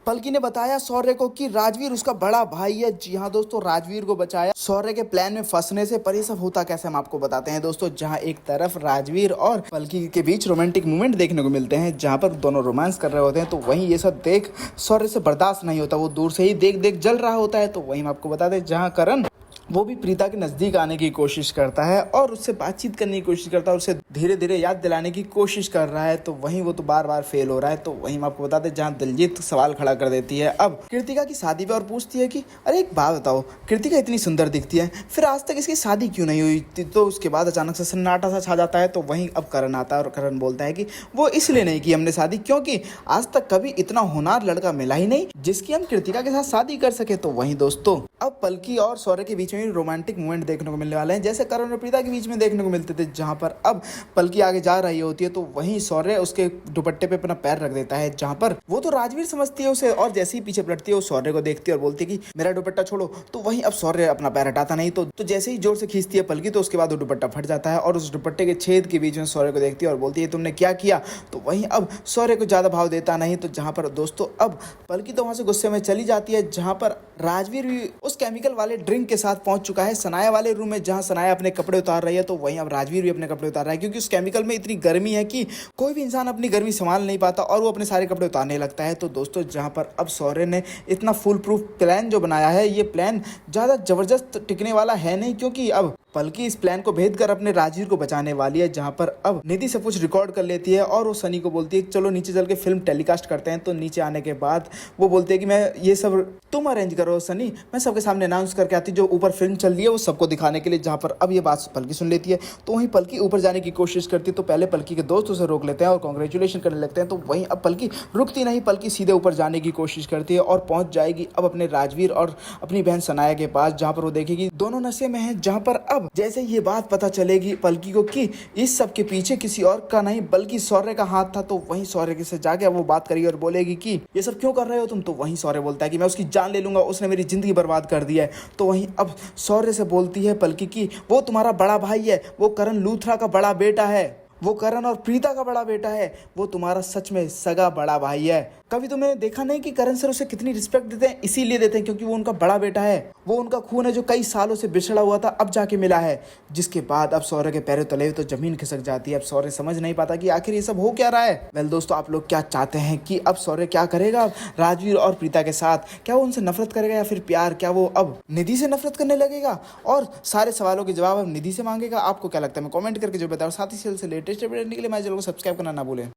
पलकी ने बताया शौर्य को कि राजवीर उसका बड़ा भाई है। जी हाँ दोस्तों, राजवीर को बचाया शौर्य के प्लान में फंसने से। पर ये सब होता कैसे हम आपको बताते हैं दोस्तों। जहाँ एक तरफ राजवीर और पलकी के बीच रोमांटिक मूवमेंट देखने को मिलते हैं, जहाँ पर दोनों रोमांस कर रहे होते हैं, तो वहीं ये सब देख शौर्य से बर्दाश्त नहीं होता। वो दूर से ही देख देख जल रहा होता है। तो वहीं हम आपको बता दें, जहाँ करण वो भी प्रीता के नज़दीक आने की कोशिश करता है और उससे बातचीत करने की कोशिश करता है, उसे धीरे धीरे याद दिलाने की कोशिश कर रहा है। तो वहीं वो तो बार बार फेल हो रहा है। तो वहीं हम आपको बता दें, जहाँ दिलजीत सवाल खड़ा कर देती है अब कृतिका की शादी पे और पूछती है कि अरे एक बात बताओ, कृतिका इतनी सुंदर दिखती है, फिर आज तक इसकी शादी क्यों नहीं हुई। तो उसके बाद अचानक से सन्नाटा सा छा जाता है। तो वहीं अब करण आता है और करण बोलता है कि वो इसलिए नहीं की हमने शादी, क्योंकि आज तक कभी इतना होनहार लड़का मिला ही नहीं जिसकी हम कृतिका के साथ शादी कर सके। तो वहीं दोस्तों अब पलकी और शौर्य के बीच में रोमांटिक मूवमेंट देखने को मिलने वाले हैं, जैसे करण और प्रीता के बीच में देखने को मिलते थे। जहां पर अब पलकी आगे जा रही होती है, तो वहीं शौर्य उसके दुपट्टे पे अपना पैर रख देता है, जहां पर वो तो राजवीर समझती है उसे, और जैसे ही पीछे पलटती है वो शौर्य को देखती है और बोलती है कि मेरा दुपट्टा छोड़ो। तो वहीं अब शौर्य अपना पैर हटाता नहीं, तो जैसे ही जोर से खींचती है पलकी, तो उसके बाद वो दुपट्टा फट जाता है और उस दुपट्टे के छेद के बीच में शौर्य को देखती है और बोलती है तुमने क्या किया। तो वहीं अब शौर्य को ज्यादा भाव देता नहीं। तो जहां पर दोस्तों अब पलकी तो वहां से गुस्से में चली जाती है, जहां पर राजवीर भी उस केमिकल वाले ड्रिंक के साथ पहुंच चुका है सनाया वाले रूम में, जहां सनाया अपने कपड़े उतार रही है। तो वहीं अब राजवीर भी अपने कपड़े उतार रहा है, क्योंकि उस केमिकल में इतनी गर्मी है कि कोई भी इंसान अपनी गर्मी संभाल नहीं पाता और वो अपने सारे कपड़े उतारने लगता है। तो दोस्तों जहां पर अब शौर्य ने इतना फुल प्रूफ प्लान जो बनाया है, ये प्लान ज़्यादा जबरदस्त टिकने वाला है नहीं, क्योंकि अब पलकी इस प्लान को भेद कर अपने राजवीर को बचाने वाली है। जहां पर अब निधि सब कुछ रिकॉर्ड कर लेती है और वो सनी को बोलती है चलो नीचे चल के फिल्म टेलीकास्ट करते हैं। तो नीचे आने के बाद वो बोलते हैं कि मैं ये सब तुम अरेंज करो सनी, मैं सबके सामने अनाउंस करके आती जो ऊपर फिल्म चल रही है वो सबको दिखाने के लिए। जहां पर अब ये बात पलकी सुन लेती है, तो वहीं पलकी ऊपर जाने की कोशिश करती है। तो पहले पलकी के दोस्त उसे रोक लेते हैं और कॉन्ग्रेचुलेशन करने लगते हैं। तो वहीं अब पलकी रुकती नहीं, पलकी सीधे ऊपर जाने की कोशिश करती है और पहुंच जाएगी अब अपने राजवीर और अपनी बहन सनाया के पास, जहां पर वो देखेगी दोनों नशे में हैं। जहां पर अब जैसे ये बात पता चलेगी पलकी को कि इस सब के पीछे किसी और का नहीं बल्कि शौर्य का हाथ था, तो वहीं शौर्य से जाके वो बात करेगी और बोलेगी कि ये सब क्यों कर रहे हो तुम। तो वहीं शौर्य बोलता है कि मैं उसकी जान ले लूंगा, उसने मेरी जिंदगी बर्बाद कर दी है। तो वहीं अब शौर्य से बोलती है पलकी कि वो तुम्हारा बड़ा भाई है, वो करण लूथरा का बड़ा बेटा है, वो करण और प्रीता का बड़ा बेटा है, वो तुम्हारा सच में सगा बड़ा भाई है। कभी तुमने देखा नहीं कि करण सर उसे कितनी रिस्पेक्ट देते हैं, इसीलिए देते हैं क्योंकि वो उनका बड़ा बेटा है, वो उनका खून है जो कई सालों से बिछड़ा हुआ था अब जाके मिला है। जिसके बाद अब शौर्य के पैरों तले तो जमीन खिसक जाती है। अब शौर्य समझ नहीं पाता कि आखिर ये सब हो क्या रहा है। वेल दोस्तों, आप लोग क्या चाहते हैं कि अब शौर्य क्या करेगा राजवीर और प्रीता के साथ? क्या वो उनसे नफरत करेगा या फिर प्यार? क्या वो अब निधि से नफरत करने लगेगा और सारे सवालों के जवाब अब निधि से मांगेगा? आपको क्या लगता है, मैं कमेंट करके जो बताओ। साथ ही से लेटेस्ट अपडेट के लिए मेरे चैनल को सब्सक्राइब करना ना भूलें।